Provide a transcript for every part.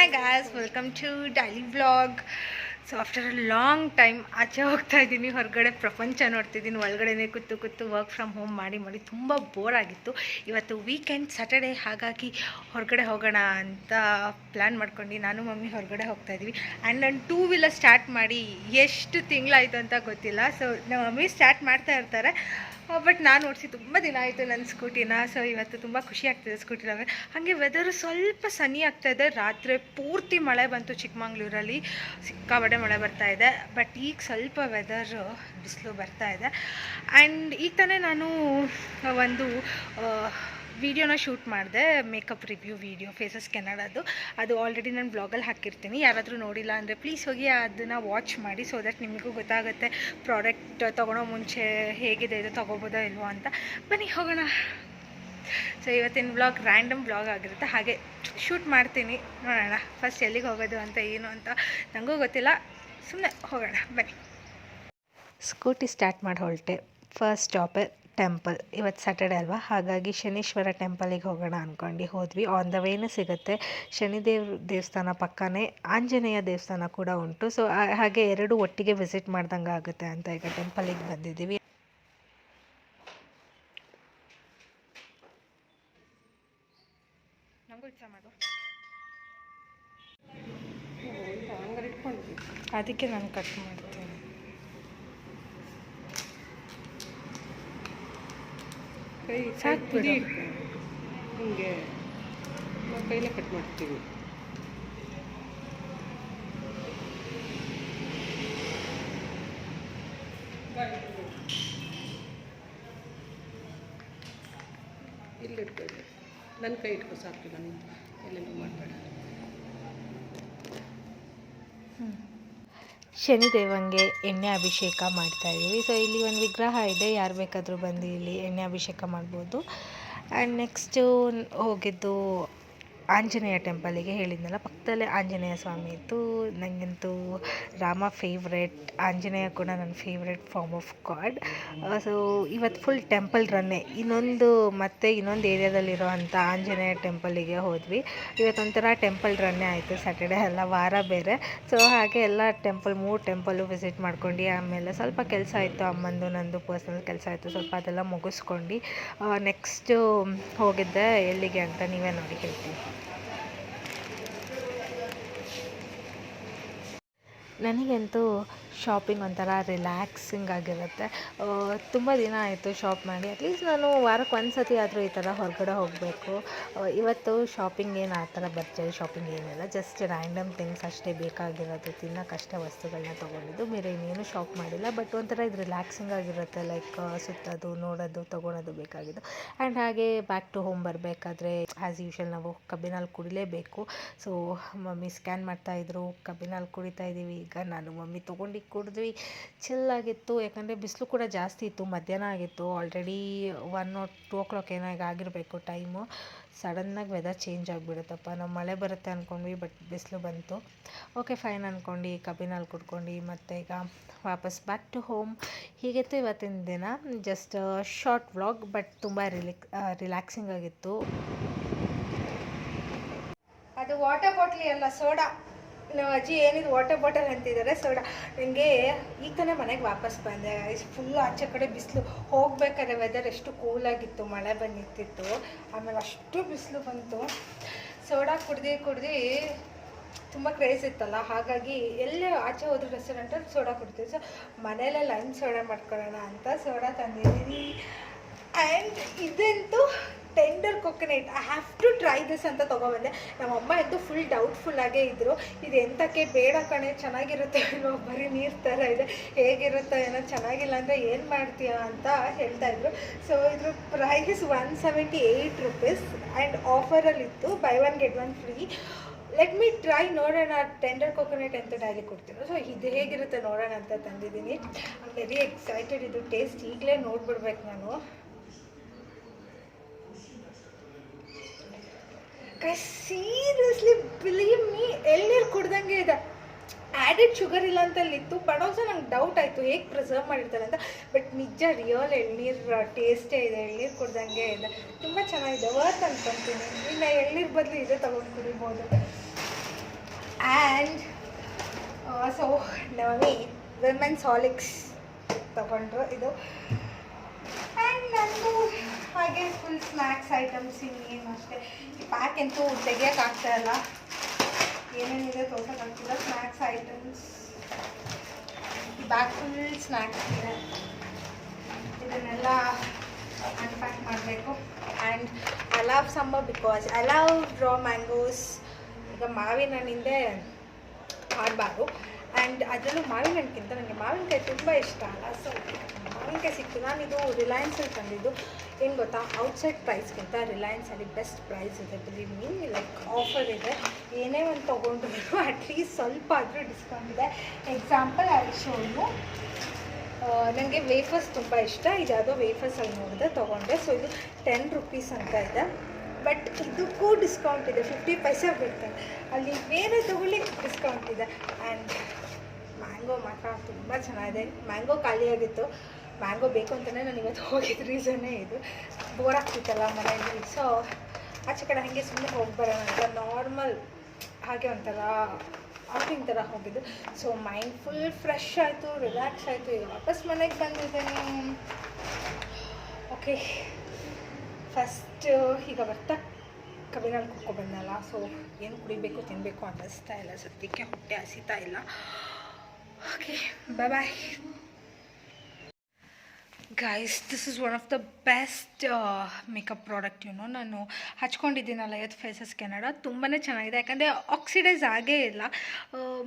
Hi guys, welcome to daily vlog. So after a long time ಆಚೆ ಹೋಗ್ತಾ ಇದ್ದೀನಿ, ಹೊರಗಡೆ ಪ್ರಪಂಚ ನೋಡ್ತಿದ್ದೀನಿ. ಒಳಗಡೆ ಕೂತು ವರ್ಕ್ ಫ್ರಮ್ ಹೋಮ್ ಮಾಡಿ ತುಂಬ ಬೋರ್ ಆಗಿತ್ತು. ಇವತ್ತು ವೀಕೆಂಡ್ ಸ್ಯಾಟರ್ಡೇ, ಹಾಗಾಗಿ ಹೊರಗಡೆ ಹೋಗೋಣ ಅಂತ ಪ್ಲ್ಯಾನ್ ಮಾಡ್ಕೊಂಡು ನಾನು ಮಮ್ಮಿ ಹೊರಗಡೆ ಹೋಗ್ತಾ ಇದ್ದೀವಿ. ಆ್ಯಂಡ್ ನಾನು 2 ವೀಲರ್ ಸ್ಟಾರ್ಟ್ ಮಾಡಿ ಎಷ್ಟು ತಿಂಗಳಾಯಿತು ಅಂತ ಗೊತ್ತಿಲ್ಲ. ಸೊ ನಮ್ಮ ಮಮ್ಮಿ ಸ್ಟಾರ್ಟ್ ಮಾಡ್ತಾ ಇರ್ತಾರೆ, ಬಟ್ ನಾನು ಓಡಿಸಿ ತುಂಬ ದಿನ ಆಯಿತು ನನ್ನ ಸ್ಕೂಟಿನ. ಸೊ ಇವತ್ತು ತುಂಬ ಖುಷಿ ಆಗ್ತಿದೆ ಸ್ಕೂಟಿಲಾಗ. ಹಾಗೆ ವೆದರು ಸ್ವಲ್ಪ ಸನಿ ಆಗ್ತಾಯಿದೆ. ರಾತ್ರಿ ಪೂರ್ತಿ ಮಳೆ ಬಂತು ಚಿಕ್ಕಮಂಗ್ಳೂರಲ್ಲಿ, ಸಿಕ್ಕಾಪಟ್ಟೆ ಮಳೆ ಬರ್ತಾಯಿದೆ. ಬಟ್ ಈಗ ಸ್ವಲ್ಪ ವೆದರ್ ಬಿಸಿಲು ಬರ್ತಾಯಿದೆ. ಆ್ಯಂಡ್ ಈಗ ತಾನೇ ನಾನು ಒಂದು ವಿಡಿಯೋನ ಶೂಟ್ ಮಾಡಿದೆ, ಮೇಕಪ್ ರಿವ್ಯೂ ವಿಡಿಯೋ, ಫೇಸಸ್ ಕೆನಡಾದು. ಅದು ಆಲ್ರೆಡಿ ನಾನು ಬ್ಲಾಗಲ್ಲಿ ಹಾಕಿರ್ತೀನಿ. ಯಾರಾದರೂ ನೋಡಿಲ್ಲ ಅಂದರೆ ಪ್ಲೀಸ್ ಹೋಗಿ ಅದನ್ನು ವಾಚ್ ಮಾಡಿ, ಸೊ ದಟ್ ನಿಮಗೂ ಗೊತ್ತಾಗುತ್ತೆ ಪ್ರಾಡಕ್ಟ್ ತೊಗೊಳೋ ಮುಂಚೆ ಹೇಗಿದೆ, ಇದು ತೊಗೋಬೋದೋ ಇಲ್ವೋ ಅಂತ. ಬನ್ನಿ ಹೋಗೋಣ. ಸೊ ಇವತ್ತಿನ ಬ್ಲಾಗ್ ರ್ಯಾಂಡಮ್ ಬ್ಲಾಗ್ ಆಗಿರುತ್ತೆ, ಹಾಗೆ ಶೂಟ್ ಮಾಡ್ತೀನಿ. ನೋಡೋಣ ಫಸ್ಟ್ ಎಲ್ಲಿಗೆ ಹೋಗೋದು ಅಂತ, ಏನು ಅಂತ ನನಗೂ ಗೊತ್ತಿಲ್ಲ. ಸುಮ್ಮನೆ ಹೋಗೋಣ ಬನ್ನಿ. ಸ್ಕೂಟಿ ಸ್ಟಾರ್ಟ್ ಮಾಡಿ ಹೊರಟೆ. ಫಸ್ಟ್ ಸ್ಟಾಪೇ ಟೆಂಪಲ್. ಇವತ್ತು ಸ್ಯಾಟರ್ಡೆ ಅಲ್ವಾ, ಹಾಗಾಗಿ ಶನೀಶ್ವರ ಟೆಂಪಲಿಗೆ ಹೋಗೋಣ ಅಂದ್ಕೊಂಡು ಹೋದ್ವಿ. ಆನ್ ದ ವೇನೇ ಸಿಗುತ್ತೆ. ದೇವಸ್ಥಾನ ಪಕ್ಕನೇ ಆಂಜನೇಯ ದೇವಸ್ಥಾನ ಕೂಡ ಉಂಟು. ಸೊ ಹಾಗೆ ಎರಡು ಒಟ್ಟಿಗೆ ವಿಸಿಟ್ ಮಾಡ್ದಂಗೆ ಆಗುತ್ತೆ ಅಂತ ಈಗ ಟೆಂಪಲಿಗೆ ಬಂದಿದ್ದೀವಿ. ಅದಕ್ಕೆ ನಾನು ಕಟ್ ಮಾಡ್ತೀನಿ. ಸಾಕು, ಹಿಂಗೆ ಕೈಲೇ ಕಟ್ ಮಾಡ್ತೀವಿ. ಇಲ್ಲಿ ಇಟ್ಕೊಳ್ಳಿ, ನನ್ನ ಕೈ ಇಟ್ಕೊ ಸಾಕು, ನಾನು ಎಲ್ಲೆಲ್ಲೂ ಮಾಡಬೇಡ. ಶನಿದೇವಂಗೆ ಎಣ್ಣೆ ಅಭಿಷೇಕ ಮಾಡ್ತಾಯಿದ್ದೀವಿ. ಸೊ ಇಲ್ಲಿ ಒಂದು ವಿಗ್ರಹ ಇದೆ, ಯಾರು ಬೇಕಾದರೂ ಬಂದು ಇಲ್ಲಿ ಎಣ್ಣೆ ಅಭಿಷೇಕ ಮಾಡ್ಬೋದು. ಆ್ಯಂಡ್ ನೆಕ್ಸ್ಟು ಹೋಗಿದ್ದು ಆಂಜನೇಯ ಟೆಂಪಲಿಗೆ. ಹೇಳಿದ್ನಲ್ಲ ಪಕ್ಕದಲ್ಲೇ ಆಂಜನೇಯ ಸ್ವಾಮಿ ಇತ್ತು. ನನಗಂತೂ ರಾಮ ಫೇವ್ರೆಟ್, ಆಂಜನೇಯ ಕೂಡ ನನ್ನ favourite form of God. So ಇವತ್ತು ಫುಲ್ ಟೆಂಪಲ್ ರನ್ನೇ. ಇನ್ನೊಂದು ಏರಿಯಾದಲ್ಲಿರೋ ಅಂಥ ಆಂಜನೇಯ ಟೆಂಪಲಿಗೆ ಹೋದ್ವಿ. ಇವತ್ತೊಂಥರ ಟೆಂಪಲ್ ರನ್ನೇ ಆಯಿತು, ಸ್ಯಾಟರ್ಡೇ ಎಲ್ಲ ವಾರ ಬೇರೆ. ಸೊ ಹಾಗೆ ಎಲ್ಲ ಮೂರು ಟೆಂಪಲ್ಲು ವಿಸಿಟ್ ಮಾಡ್ಕೊಂಡು, ಆಮೇಲೆ ಸ್ವಲ್ಪ ಕೆಲಸ ಇತ್ತು, ಅಮ್ಮಂದು ನಂದು ಪರ್ಸ್ನಲ್ ಕೆಲಸ ಇತ್ತು, ಸ್ವಲ್ಪ ಅದೆಲ್ಲ ಮುಗಿಸ್ಕೊಂಡು ನೆಕ್ಸ್ಟು ಹೋಗಿದ್ದೆ. ಎಲ್ಲಿಗೆ ಅಂತ ನೀವೇ ನೋಡಿ ಹೇಳ್ತೀನಿ. ನನಗಂತೂ ಶಾಪಿಂಗ್ ಒಂಥರ ರಿಲ್ಯಾಕ್ಸಿಂಗ್ ಆಗಿರುತ್ತೆ. ತುಂಬ ದಿನ ಆಯಿತು ಶಾಪ್ ಮಾಡಿ. ಅಟ್ಲೀಸ್ಟ್ ನಾನು ವಾರಕ್ಕೆ ಒಂದು ಸತಿ ಆದರೂ ಈ ಥರ ಹೊರಗಡೆ ಹೋಗಬೇಕು. ಇವತ್ತು ಶಾಪಿಂಗ್ ಏನು ಆ ಥರ ಭರ್ಜರಿ ಶಾಪಿಂಗ್ ಏನಿಲ್ಲ, ಜಸ್ಟ್ ರ್ಯಾಂಡಮ್ ಥಿಂಗ್ಸ್ ಅಷ್ಟೇ ಬೇಕಾಗಿರೋದು, ತಿನ್ನೋಕ್ಕಷ್ಟೇ ವಸ್ತುಗಳನ್ನ ತೊಗೊಂಡಿದ್ದು, ಬೇರೆ ಇನ್ನೇನು ಶಾಪ್ ಮಾಡಿಲ್ಲ. ಬಟ್ ಒಂಥರ ಇದು ರಿಲ್ಯಾಕ್ಸಿಂಗ್ ಆಗಿರುತ್ತೆ, ಲೈಕ್ ಸುತ್ತೋದು, ನೋಡೋದು, ತೊಗೊಳೋದು ಬೇಕಾಗಿದ್ದು. ಆ್ಯಂಡ್ ಹಾಗೆ ಬ್ಯಾಕ್ ಟು ಹೋಮ್ ಬರಬೇಕಾದ್ರೆ ಆ್ಯಸ್ ಯೂಶ್ವಲ್ ನಾವು ಕಬ್ಬಿನಲ್ಲಿ ಕುಡಿಲೇಬೇಕು. ಸೊ ಮಮ್ಮಿ ಸ್ಕ್ಯಾನ್ ಮಾಡ್ತಾಯಿದ್ರು, ಕಬ್ಬಿನಲ್ಲಿ ಕುಡಿತಾ ಇದ್ದೀವಿ. ಈಗ ನಾನು ಮಮ್ಮಿ ತೊಗೊಂಡು ಕುಡಿದ್ವಿ. ಚಿಲ್ಲಾಗಿತ್ತು, ಯಾಕಂದರೆ ಬಿಸಿಲು ಕೂಡ ಜಾಸ್ತಿ ಇತ್ತು. ಮಧ್ಯಾಹ್ನ ಆಗಿತ್ತು, ಆಲ್ರೆಡಿ 1 or 2 o'clock ಏನೋ ಈಗ ಆಗಿರಬೇಕು ಟೈಮು. ಸಡನ್ನಾಗಿ ವೆದರ್ ಚೇಂಜ್ ಆಗಿಬಿಡುತ್ತಪ್ಪ. ನಾವು ಮಳೆ ಬರುತ್ತೆ ಅಂದ್ಕೊಂಡ್ವಿ, ಬಟ್ ಬಿಸಿಲು ಬಂತು. ಓಕೆ ಫೈನ್ ಅಂದ್ಕೊಂಡು ಕಬ್ಬಿನಲ್ಲಿ ಕುಡ್ಕೊಂಡು ಮತ್ತು ಈಗ ವಾಪಸ್ ಬ್ಯಾಕ್ ಟು ಹೋಮ್. ಹೀಗಿತ್ತು ಇವತ್ತಿನ ದಿನ. ಜಸ್ಟ್ ಶಾರ್ಟ್ ವ್ಲಾಗ್, ಬಟ್ ತುಂಬ ರಿಲ್ಯಾಕ್ಸಿಂಗ್ ಆಗಿತ್ತು. ಅದು ವಾಟರ್ ಬಾಟ್ಲಿ ಅಲ್ಲ, ಸೋಡಾ. ನಾವು ಅಜ್ಜಿ ಏನಿದು ವಾಟರ್ ಬಾಟಲ್ ಅಂತಿದ್ದಾರೆ, ಸೋಡಾ. ನನಗೆ ಈಗ ತಾನೇ ಮನೆಗೆ ವಾಪಸ್ ಬಂದೆ. ಫುಲ್ಲು ಆಚೆ ಕಡೆ ಬಿಸಿಲು. ಹೋಗ್ಬೇಕಾದ್ರೆ ವೆದರ್ ಎಷ್ಟು ಕೂಲಾಗಿತ್ತು, ಮಳೆ ಬಂದಿತ್ತಿತ್ತು, ಆಮೇಲೆ ಅಷ್ಟು ಬಿಸಿಲು ಬಂತು. ಸೋಡಾ ಕುಡ್ದು ತುಂಬ ಕ್ರೇಜ್ ಇತ್ತಲ್ಲ, ಹಾಗಾಗಿ ಎಲ್ಲೇ ಆಚೆ ಹೋದ್ರೆ ರೆಸ್ಟೋರೆಂಟಲ್ಲಿ ಸೋಡಾ ಕುಡ್ತೀವಿ. ಸೊ ಮನೇಲೆ ಲೈಮ್ ಸೋಡಾ ಮಾಡ್ಕೊಳ್ಳೋಣ ಅಂತ ಸೋಡಾ ತಂದಿದ್ದೀನಿ. ಆ್ಯಂಡ್ ಇದಂತೂ tender coconut, I have to try this ಅಂತ ತೊಗೊಬಂದೆ. ನಮ್ಮಮ್ಮ ಅಂತೂ ಫುಲ್ ಡೌಟ್ಫುಲ್ಲಾಗೇ ಇದ್ದರು, ಇದು ಎಂಥಕ್ಕೆ ಬೇಡ ಕಣೆ, ಚೆನ್ನಾಗಿರುತ್ತೆ ಏನೋ, ಬರೀ ನೀರು ಥರ ಇದೆ, ಹೇಗಿರುತ್ತೋ ಏನೋ, ಚೆನ್ನಾಗಿಲ್ಲ ಅಂದರೆ ಏನು ಮಾಡ್ತೀಯಾ ಅಂತ ಹೇಳ್ತಾಯಿದ್ರು. ಸೊ ಇದ್ರ ಪ್ರೈಸ್ 178 rupees ಆ್ಯಂಡ್ ಆಫರಲ್ಲಿತ್ತು, buy 1 get 1 free. Let me try, ನೋಡೋಣ ಟೆಂಡರ್ ಕೊಕೊನೆಟ್ ಅಂತ ಡೈಲಿ ಕೊಡ್ತೀನಿ. ಸೊ ಇದು ಹೇಗಿರುತ್ತೆ ನೋಡೋಣ ಅಂತ ತಂದಿದ್ದೀನಿ. I am very excited. ಇದು ಟೇಸ್ಟ್ ಈಗಲೇ ನೋಡ್ಬಿಡ್ಬೇಕು ನಾನು. ಸೀರಿಯಸ್ಲಿ ಬಿಲೀವ್ ಮೀ, ಎಳ್ನೀರು ಕುಡ್ದಂಗೆ ಇದೆ. ಆ್ಯಡೆಡ್ ಶುಗರ್ ಇಲ್ಲ ಅಂತಲ್ಲಿತ್ತು, ಬಟ್ ಆಲ್ಸೋ ನಂಗೆ ಡೌಟ್ ಆಯಿತು ಹೇಗೆ ಪ್ರಿಸರ್ವ್ ಮಾಡಿರ್ತಾರೆ ಅಂತ. ಬಟ್ ನಿಜ ರಿಯಲ್ ಎಳ್ನೀರು ಟೇಸ್ಟೇ ಇದೆ, ಎಳ್ನೀರು ಕುಡ್ದಂಗೆ ಇದೆ, ತುಂಬ ಚೆನ್ನಾಗಿದೆ, ವರ್ತ್ ಅನ್ಕೊತೀನಿ. ಇನ್ನು ಎಳ್ನೀರು ಬದಲು ಇದೇ ತೊಗೊಂಡು ಕುಡಿಬೋದು. ಆ್ಯಂಡ್ ಸೊ ನಮ್ಮಿ ವಿಮೆನ್ಸ್ ಹಾಲಿಕ್ಸ್ ತಗೊಂಡ್ರು ಇದು. ಆ್ಯಂಡ್ ನಂದು ಹಾಗೆ ಫುಲ್ ಸ್ನ್ಯಾಕ್ಸ್ ಐಟಮ್ಸ್ ಇನ್ನೇನು ಅಷ್ಟೇ. ಈ ಪ್ಯಾಕ್ ಅಂತೂ ತೆಗಿಯೋಕ್ಕಾಗ್ತಾಯಿಲ್ಲ, ಏನೇನಿದೆ ತೋರ್ಸೋಕ್ಕಾಗ್ತಿಲ್ಲ. Snacks items, bag full snacks ಇದೆ, ಇದನ್ನೆಲ್ಲ ಅನ್ಪ್ಯಾಕ್ ಮಾಡಬೇಕು. And I love summer because I love raw mangoes. ಈಗ ಮಾವಿನ ಹಣ್ಣಿಂದೆ ಮಾಡಬಾರ್ದು. ಆ್ಯಂಡ್ ಅದರಲ್ಲೂ ಮಾವಿನ ಹಣ್ಣಿಗಿಂತ ನನಗೆ ಮಾವಿನಕಾಯಿ ತುಂಬ ಇಷ್ಟ ಅಲ್ಲ. ಸೊ ಮಾವಿನಕಾಯಿ ಸಿಕ್ತು. ನಾನಿದು ರಿಲಯನ್ಸಲ್ಲಿ ತಂದಿದ್ದು. ಏನು ಗೊತ್ತಾ, ಔಟ್ಸೈಡ್ ಪ್ರೈಸ್ಗಿಂತ ರಿಲಯನ್ಸಲ್ಲಿ ಬೆಸ್ಟ್ ಪ್ರೈಸ್ ಇದೆ, ಬಿಲೀವ್ ಮೀ. ಲೈಕ್ ಆಫರ್ ಇದೆ, ಏನೇ ಒಂದು ತೊಗೊಂಡ್ರು ಅಟ್ಲೀಸ್ಟ್ ಸ್ವಲ್ಪ ಆದರೂ ಡಿಸ್ಕೌಂಟ್ ಇದೆ. Example I show you. ನನಗೆ ವೇಫರ್ಸ್ ತುಂಬ ಇಷ್ಟ. ಇದು ಯಾವುದೋ ವೇಫರ್ಸಲ್ಲಿ ನೋಡಿದೆ, ತೊಗೊಂಡೆ. ಸೊ ಇದು 10 ರೂಪೀಸ್ ಅಂತ ಇದೆ, ಬಟ್ ಇದಕ್ಕೂ ಡಿಸ್ಕೌಂಟ್ ಇದೆ, 50 ಪೈಸೆ ಬೀಳ್ತಾರೆ. ಅಲ್ಲಿ ಬೇರೆ ತೊಗೊಳ್ಳಿ ಡಿಸ್ಕೌಂಟ್ ಇದೆ. ಆ್ಯಂಡ್ ಮ್ಯಾಂಗೋ ಮಾತ್ರ ತುಂಬ ಚೆನ್ನಾಗಿದೆ. ಮ್ಯಾಂಗೋ ಖಾಲಿಯಾಗಿತ್ತು, ಮ್ಯಾಂಗೋ ಬೇಕು ಅಂತಲೇ ನಾನು ಇವತ್ತು ಹೋಗಿದ್ದ ರೀಸನ್ನೇ ಇದು. ಬೋರ್ ಆಗ್ತಿತ್ತಲ್ಲ ಮನೆಯಲ್ಲಿ. ಸೊ ಆಚೆ ಕಡೆ ಹಾಗೆ ಸುಮ್ಮನೆ ಹೋಗಿ ಬರೋಣ ಅಂತ ನಾರ್ಮಲ್ ಹಾಗೆ ಒಂಥರ ಔಟಿಂಗ್ ಥರ ಹೋಗಿದ್ದು. ಸೊ ಮೈಂಡ್ ಫುಲ್ ಫ್ರೆಶ್ ಆಯಿತು, ರಿಲ್ಯಾಕ್ಸ್ ಆಯಿತು. ಈಗ ವಾಪಸ್ ಮನೆಗೆ ಬಂದಿದ್ದೀನಿ. ಓಕೆ, ಫಸ್ಟ್ ಈಗ ಬರ್ತಾ ಕಬ್ಬಿನಲ್ಲಿ ಕುತ್ಕೊಬಂದಲ್ಲ. ಸೊ ಏನು ಕುಡಿಬೇಕು ತಿನ್ನಬೇಕು ಅನ್ನಿಸ್ತಾ ಇಲ್ಲ ಸದ್ಯಕ್ಕೆ, ಹೊಟ್ಟೆ ಹಸಿತಾ ಇಲ್ಲ. Okay, bye. Guys, this is one of the best makeup product. ನಾನು ಹಚ್ಕೊಂಡಿದ್ದೀನಲ್ಲ ಇವತ್ತು ಫೇಸಸ್ ಕೆನಡಾ, ತುಂಬಾ ಚೆನ್ನಾಗಿದೆ. ಯಾಕಂದರೆ ಆಕ್ಸಿಡೈಸ್ ಆಗೇ ಇಲ್ಲ.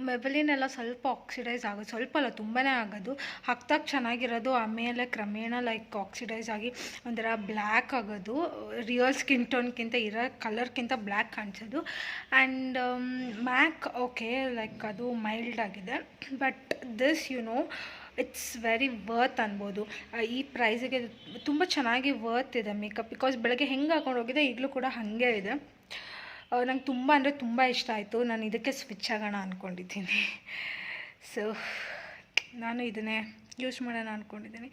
ಮೆಬಲಿನೆಲ್ಲ ಸ್ವಲ್ಪ ಆಕ್ಸಿಡೈಸ್ ಆಗೋದು, ಸ್ವಲ್ಪ ಅಲ್ಲ ತುಂಬಾ ಆಗೋದು. ಹಾಕ್ದಾಗ ಚೆನ್ನಾಗಿರೋದು, ಆಮೇಲೆ ಕ್ರಮೇಣ ಲೈಕ್ ಆಕ್ಸಿಡೈಸ್ ಆಗಿ ಒಂಥರ ಬ್ಲ್ಯಾಕ್ ಆಗೋದು. ರಿಯಲ್ ಸ್ಕಿನ್ ಟೋನ್ಗಿಂತ ಇರೋ ಕಲರ್ಗಿಂತ ಬ್ಲ್ಯಾಕ್ ಕಾಣಿಸೋದು. ಆ್ಯಂಡ್ ಮ್ಯಾಕ್ ಓಕೆ, ಲೈಕ್ ಅದು ಮೈಲ್ಡ್ ಆಗಿದೆ. But this it's very worth ಅನ್ಬೋದು. ಈ ಪ್ರೈಸಿಗೆ ತುಂಬ ಚೆನ್ನಾಗಿ ವರ್ತ್ ಇದೆ ಮೇಕಪ್. ಬಿಕಾಸ್ ಬೆಳಗ್ಗೆ ಹೆಂಗೆ ಹಾಕೊಂಡು ಹೋಗಿದೆ ಈಗಲೂ ಕೂಡ ಹಾಗೆ ಇದೆ. ನಂಗೆ ತುಂಬ ಅಂದರೆ ತುಂಬ ಇಷ್ಟ ಆಯಿತು. ನಾನು ಇದಕ್ಕೆ ಸ್ವಿಚ್ ಆಗೋಣ ಅಂದ್ಕೊಂಡಿದ್ದೀನಿ. ಸೊ ನಾನು ಇದನ್ನೇ ಯೂಸ್ ಮಾಡೋಣ ಅಂದ್ಕೊಂಡಿದ್ದೀನಿ.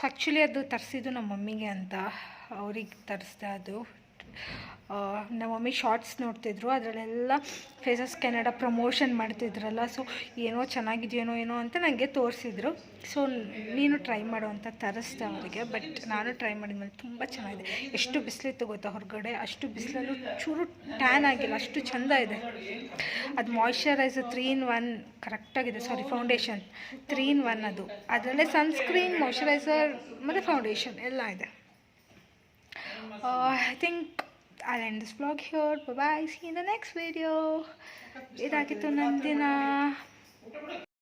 ಆ್ಯಕ್ಚುಲಿ ಅದು ತರಿಸಿದ್ದು ನಮ್ಮ ಮಮ್ಮಿಗೆ ಅಂತ, ಅವ್ರಿಗೆ ತರಿಸ್ದೆ ಅದು. ನಮ್ಮ ಮಮ್ಮಿ ಶಾರ್ಟ್ಸ್ ನೋಡ್ತಿದ್ರು, ಅದರಲ್ಲೆಲ್ಲ ಫೇಸಸ್ ಕೆನಡಾ ಪ್ರಮೋಷನ್ ಮಾಡ್ತಿದ್ರಲ್ಲ. ಸೊ ಏನೋ ಚೆನ್ನಾಗಿದೆಯೇನೋ ಏನೋ ಅಂತ ನನಗೆ ತೋರಿಸಿದ್ರು. ಸೊ ನೀನು ಟ್ರೈ ಮಾಡು ಅಂತ ತರಿಸ್ದೆ ಅವರಿಗೆ. ಬಟ್ ನಾನು ಟ್ರೈ ಮಾಡಿದ್ಮೇಲೆ ತುಂಬ ಚೆನ್ನಾಗಿದೆ. ಎಷ್ಟು ಬಿಸಿಲಿತ್ತು ಗೊತ್ತಾ ಹೊರಗಡೆ, ಅಷ್ಟು ಬಿಸಿಲಲ್ಲೂ ಚೂರು ಟ್ಯಾನ್ ಆಗಿಲ್ಲ, ಅಷ್ಟು ಚೆಂದ ಇದೆ. ಅದು ಮಾಯ್ಶ್ಚರೈಸರ್ 3 in 1 ಕರೆಕ್ಟಾಗಿದೆ. ಸಾರಿ, ಫೌಂಡೇಶನ್ 3 in 1 ಅದು. ಅದರಲ್ಲೇ ಸನ್ಸ್ಕ್ರೀನ್, ಮಾಯ್ಶ್ಚರೈಸರ್ ಮತ್ತು ಫೌಂಡೇಶನ್ ಎಲ್ಲ ಇದೆ. I think I'll end this vlog here. Bye bye. See you in the next video. ಇದಾಗಿತ್ತು ನನ್ನ ದಿನ.